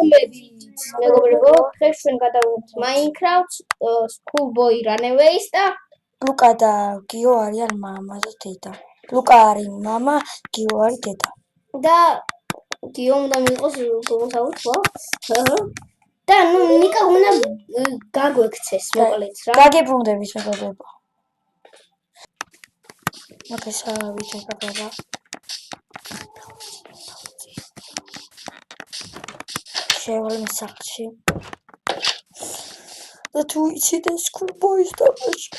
მოგებით, მეგობრებო, დღეს ჩვენ გადავუთ Minecraft, Schoolboy Runaways და ლუკა და გიო არიან მამა და დედა. ლუკა არის მამა, გიო არის დედა. და გიო უნდა მიიღოს გოგოსაუთ, და ნუ ნიკა უნდა გაგვექცეს, მოკლედ რა. გაგიბრუნდებით მეგობრებო. მოგესალმებით მეგობრებო. შევალ სახლში. და თუ იცით ეს Schoolboy-ის დაბაში.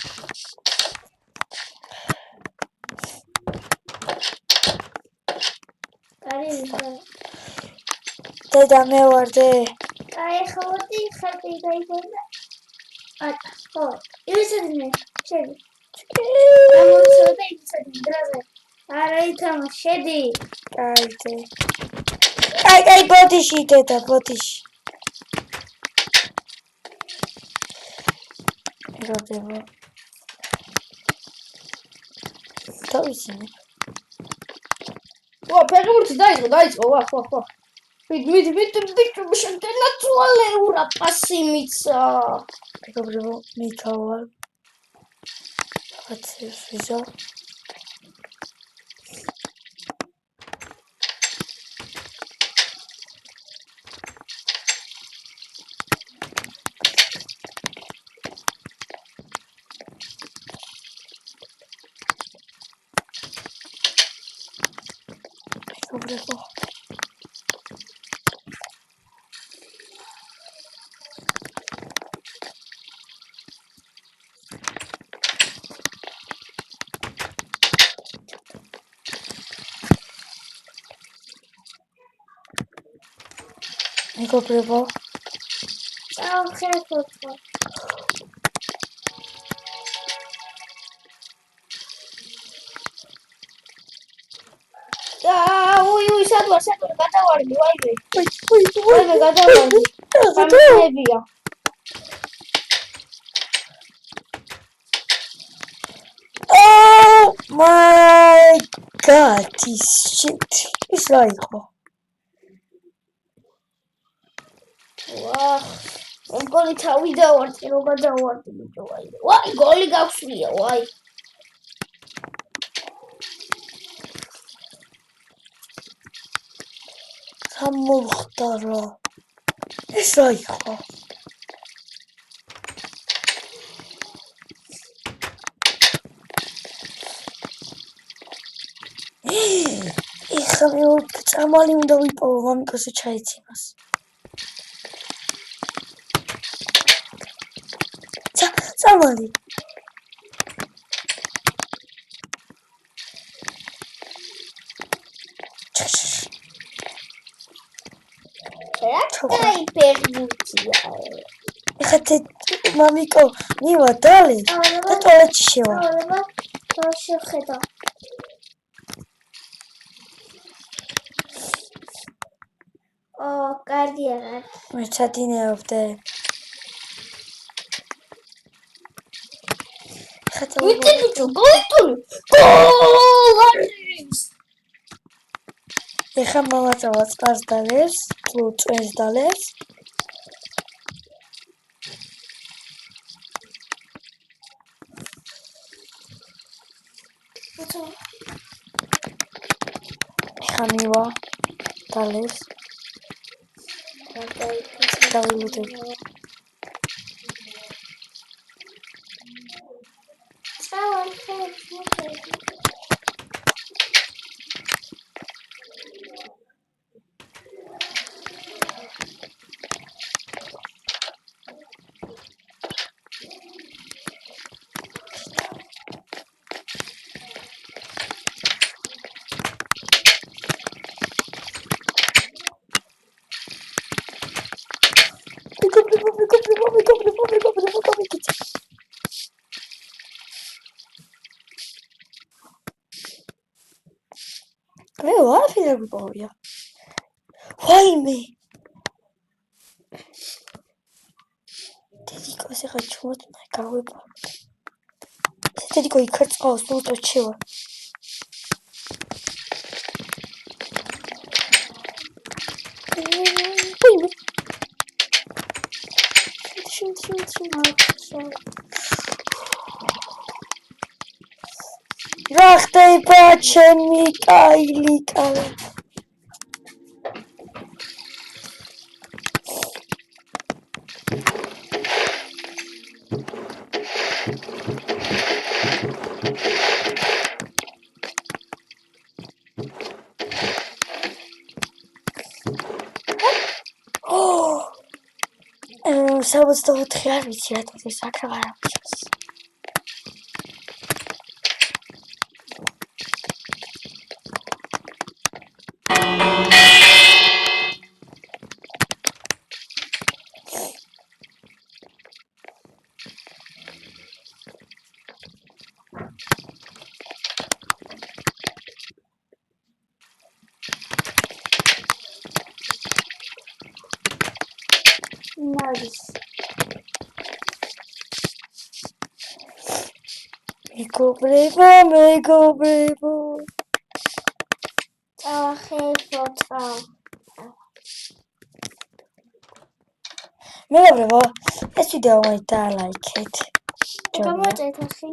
დედა მე ვარ დე. აი ხოდი ხალხი გაიგონა. ხო, ისედმე, შედი. ამოცოდა ისედმე დრაზე. არა ითამაშ, შედი. აი დე. აი ბოდიში დედა, ბოდიში. მეგობრებო. თავისინე. ვა, ფეხბურთი დაიწყო, ვა. ვით, შენკენა წვალე ურა პასი მიცა. მეგობრებო, მითავალ. აცეს ვიზა. მეგობრებო. მეგობრებო. აუ ხერხო. უი, სად ვარ, გადავარდი, ვაიმე. უი. ვაიმე, გადავარდი. სამებია. Oh my god, this shit. ის რა იყო? ვახ, მგონი თავი დავარდი, რომ გადავარდი ბიჭო, ვაიმე. ვაი, გოლი გაგვსვია, ვაი. რა მოხდა რა? ეს რა იყო? ეხლა მე წამალი უნდა ვიპოვო მამიკოსი ჩაიციმას. წამალი. აი ფეხბურთია. ეხლა მამიკო მივა დალი და ტუალეტში შევა. რა შეხედა? კარგია. მე ჩადინეობდე. ვიტი ბიჭო, გოლტული. გოლ არის. ეხლა მამაწავა წყარს დალევს, თუ წვენს დალევს. ეხლა მივა დალევს. დავილუდები. მე ვაფერე ვიპოვია. ვაიმე. დედიკოს ეხა ჩუმოთ გავიპოვო. დედიკო იქარწყავს, ნუ შევა. ვაიმე. რა ხდება ჩემი კაილი კაილი Sabotador არ ვიცი რა თქოს აქ აღარ ამჩას ნარის მეგობრებო მეგობრებო ეს ვიდეო მოიცა დაალაიქეთ გამოწეთ ახი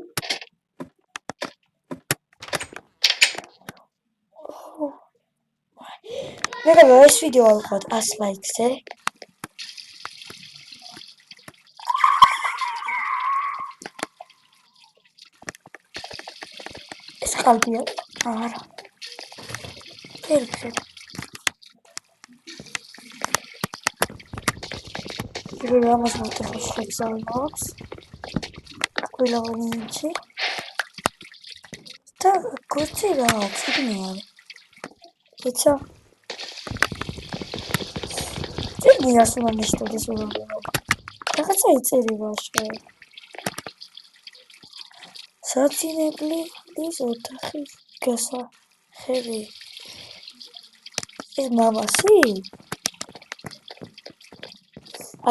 მეგობრებო ეს ვიდეო ავიღოთ 100 ლაიქზე ეს ყალბია არა პერფექტ პირველ ამას მოვთხოვს ხექსალმოქს ყველავინჩი და გორცი რა აქვს იგი არის ეცა ძინია სულანიშტოდეს უბრალოდ რაღაცა იწერება შე საცინებლი ის ოთახის გასახები ეს მამასი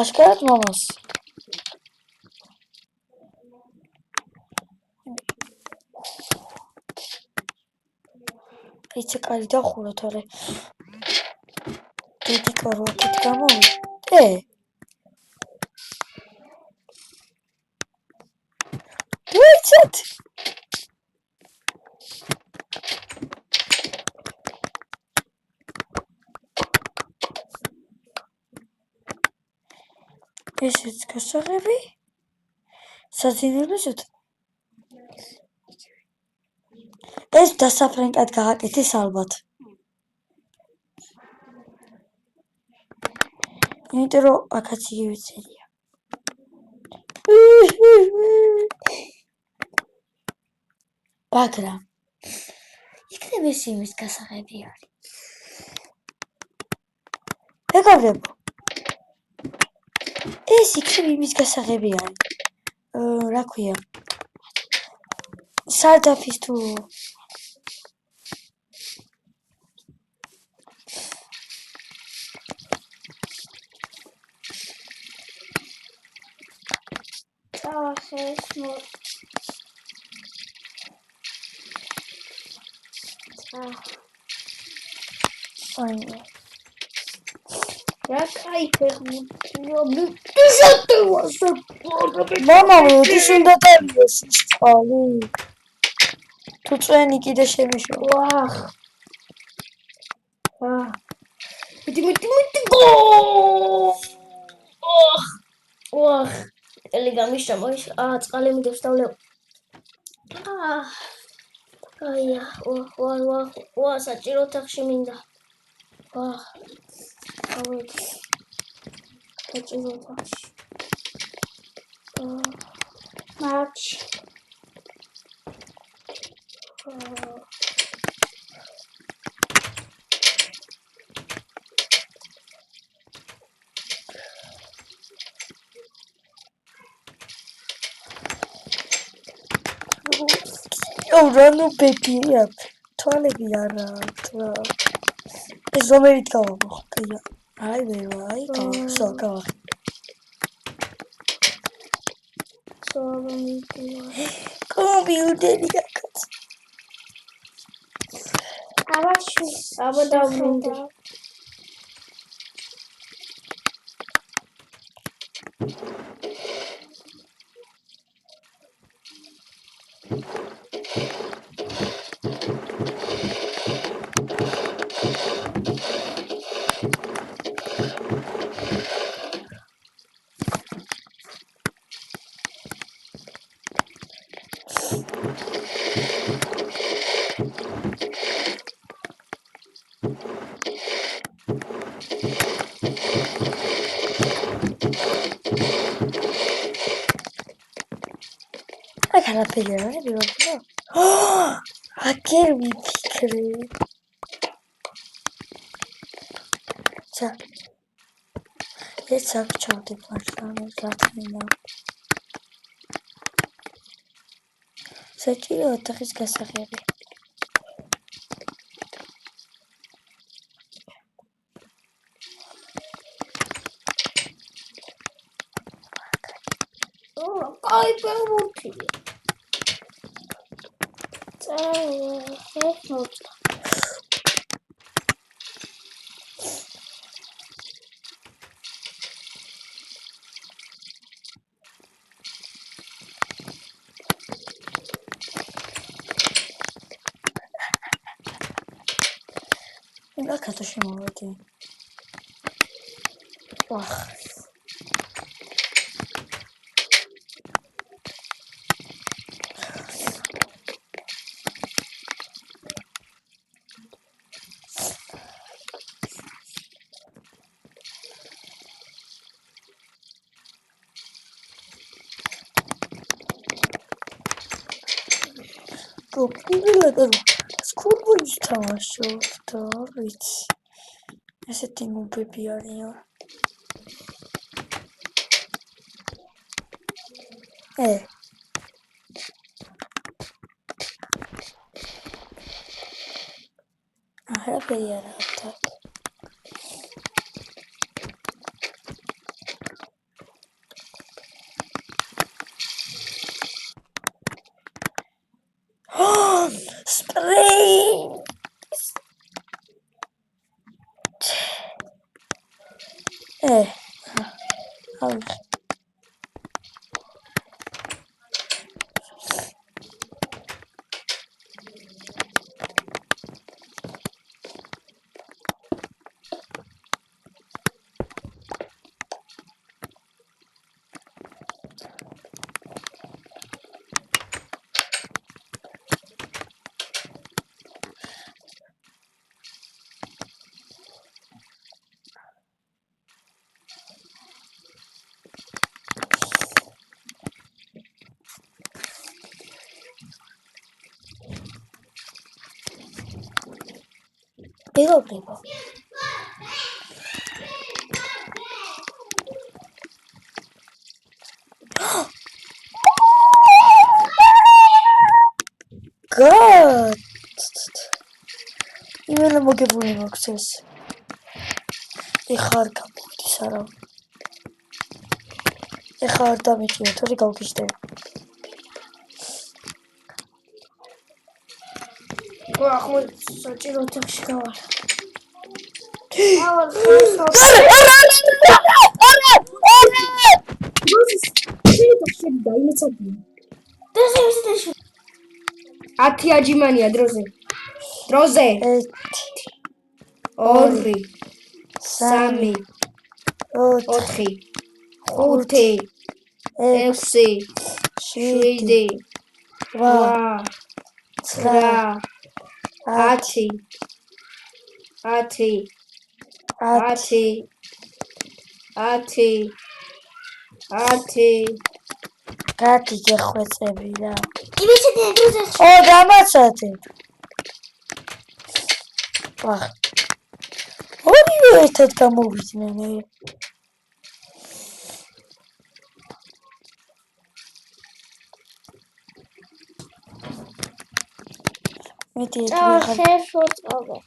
აშკარად მამასი ეცე კარი დახურა თორე დიდი კარვაკით გამოვიდა ვეცეთ ესეც გასაღები საძინებლის ეს დასაფრენკად გააკეთეს ალბათ იმიტომ რომ აქაც იგივე წერია მაგრამ იქნებ ეს იმის გასაღები არის მეგობრებო ეს იქნებ იმის გასაღები არის რა ქვია სარდაფის თუ რა кай ფეხბურთი ისეთივასე მამა როდის უნდა დაიოს ის წყალი თუ წვენი კიდე შემიშოვა მიტი ელი გამიშა მოიშ წყალი მიდევს დავლევ აია საჭირო ოთახში მინდა ავედი საჭირო ოთახში მარჩი რანუ ბებია თვალები არა რა ეს ზომერით გავაბახე აი ვეი გავახე კომპიუტერი გაკაც აბა დავრინდი არაფერი არ არის ვიბა. აგერ ვიფიქრე. ცა. ეს აქ ჩავდი პლანშეტს გათმინა. საჭირო ოთახის გასაღები. კაი პერმუთია. Ela kata შემოვედი. ვახ. Популярно. Сколько თამაშობ და ვიცი. ესეთი ნუბები არიან. არაფერი არ აქვს. Spray! Egobreba. God! იმენა მოგებული მაქვს ეს. ეხა არ გამოვიდეს არა. ეხა არ დამიქია, თორე გავგიჟდები. ახლა საჭირო ოთახში გავალ. ათი აჯიმანია დროზე. 1 2 3 4 5 6 7 8 Κάτι και χωέτσεβι, да. Ивичете, друзья. О, дамацате. Вах. ორივე ერთად გამოვიდნენ. მეტი ხერხოწყობა.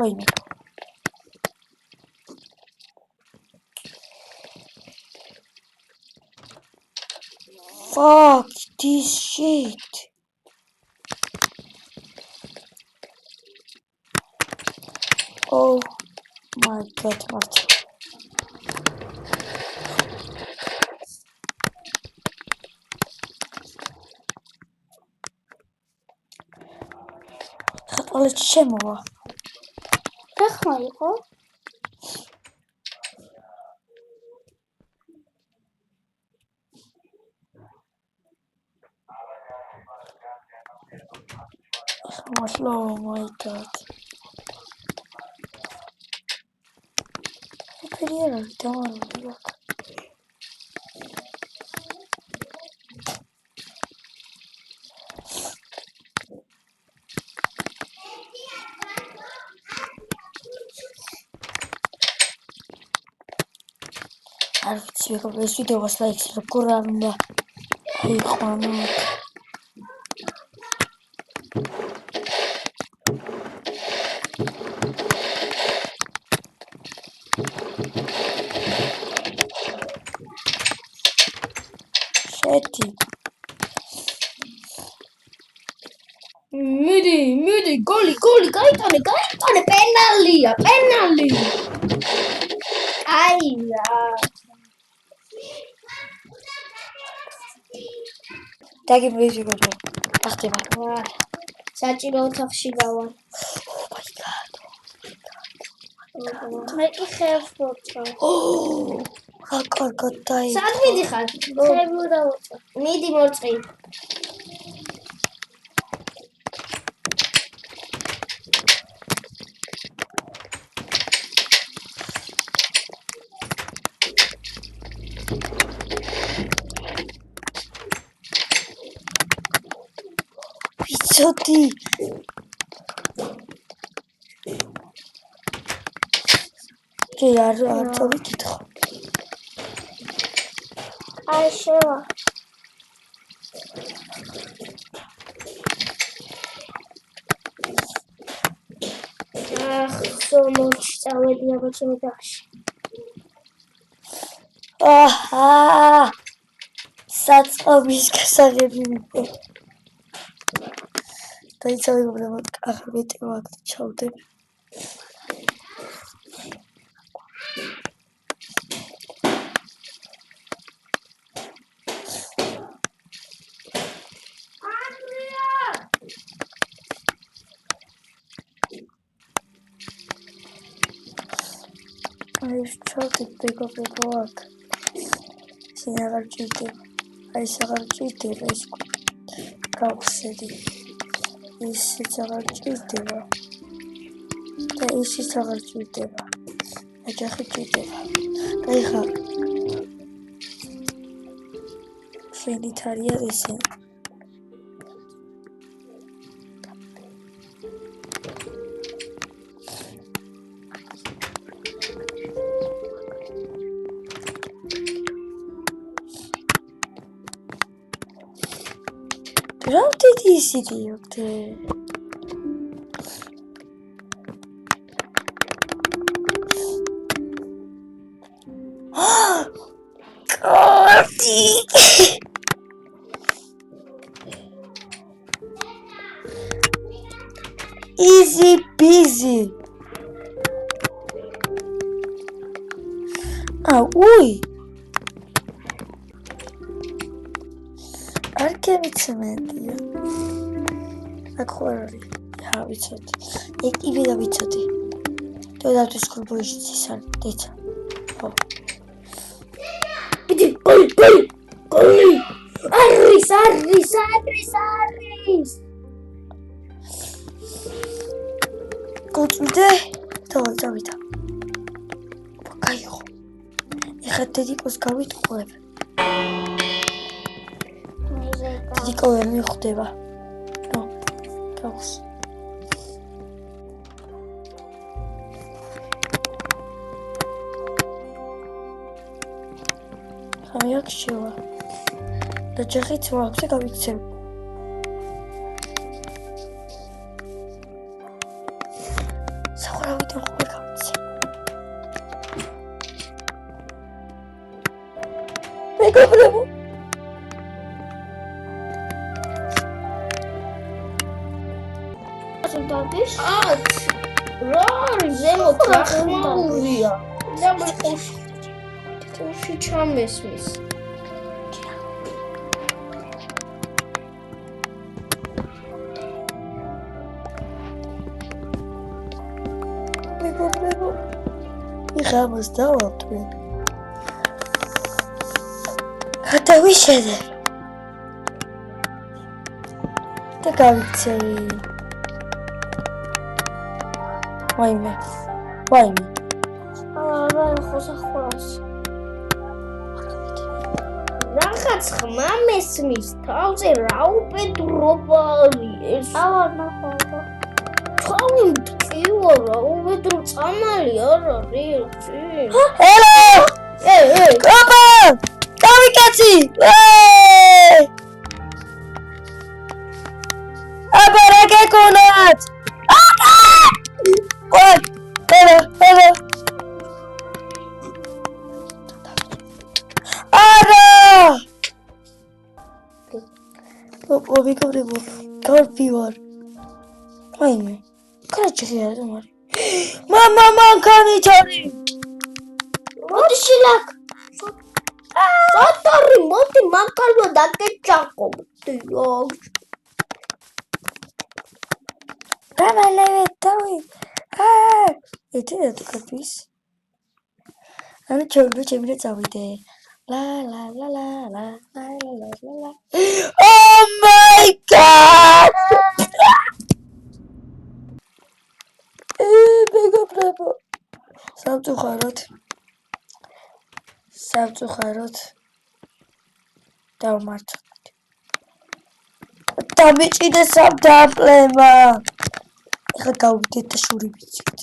ვაიმე. Fuck this shit. Oh my god, Martin. Xatqalet შემოვა. რახმა იყო? Oh my god. Period, don't worry. არ ვიცი მეგობრებო ეს ვიდეოს ლაიქს როგორ არ უნდა აიყვანოთ შედი მიდი გოლი გაიტანე პენალია აია დაგიბეჭდი მეგობრებო ახტება საჭირო ოთახში გავა oh my god მე კი ხერს ვუწევ. რა კარგად დაიწყო სად მიდიხარ ხერ მოდავუწევ. მიდი მოწყი ვიცოდი კი არ წავიკითხო აი შევა. სომოში წავედი აბა ჩემი დახში აჰა საწყობის გასაღები მიყო დაიცა მეგობრებო კახაბეტი ვაკთ ჩავდებ აი ჩავდებ მეგობრებო აქ ისინი აღარ ჭირდება აი ეს აღარ ჭირდება ეს გავხსედი ისიც აღარ ჭირდება და ისიც აღარ ჭირდება აჯახი ჭირდება აი ხა შენით არის ესენი რამდენი ისეთი ოქთე კარტი easy busy უი არ გემიცმენდია აქ ხარ არის ხა ვიცოდი ეკივე და ვიცოდი დედათვის ქურბოიშიც ის არის დეცა ხო მიდი გოლი არის გოწვიდე დავай წავიდა კაიო ეხა დედიკოს გავიტყუებ დედიკო ვერ მიხვდება ნო გავს ხამი აქ შევა და ჯახიც ვაქვს გავიქცევ საყრავიდან ხوار გავიქცევ მეგობრებო დაგიშ რა არის ზემოთ ახმაურია და მეხოში ჩამესმის მეგობრებო იღამოს დავავტვი გადავიშედე და გავიქცევი ვაიმე არა ხოსახოს რაღაც ხმა მესმის თავზე რა უპედრობა არის ავა ნახავდა თავი მტკივა რა უპედრო წამალი არ არის ელო ოპა! დავიკაცი! აბა რა გეკონათ? აბა! არა! ვიგობრებო, გარბი ვარ. აიმე, კრაჭი არ მომარი. მამა მანქანი ჩარი. მოდი შილაკ. სოტორი, მოდი მანქანა დაგეჭახო. გავალევე თავი. ეთი რა თქვის? ანუ ჩემი წავიდე. La la la la la la la la la. Oh my god! მეგობრებო. სამწუხაროდ. დავმარცხეთ. დამეჭიდე სამდაპლემა. ეხლა გავიდეთ და შური ვიცით.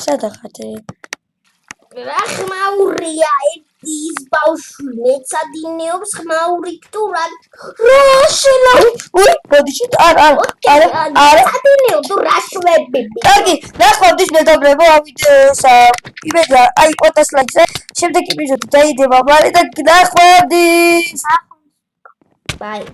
სადახათე? რა ხმაურია ეს ბავშვი მეცადინეობს ხმაურით თუ რა შელა ბოდიში არა მეცადინეო თუ რა შვებები კარგი ნახვამდის მეგობრებო ამ ვიდეოს იმედა აი 500 ლაიქზე შემდეგ ეპიზოდი დაიდება მალე და ნახვამდის ბაი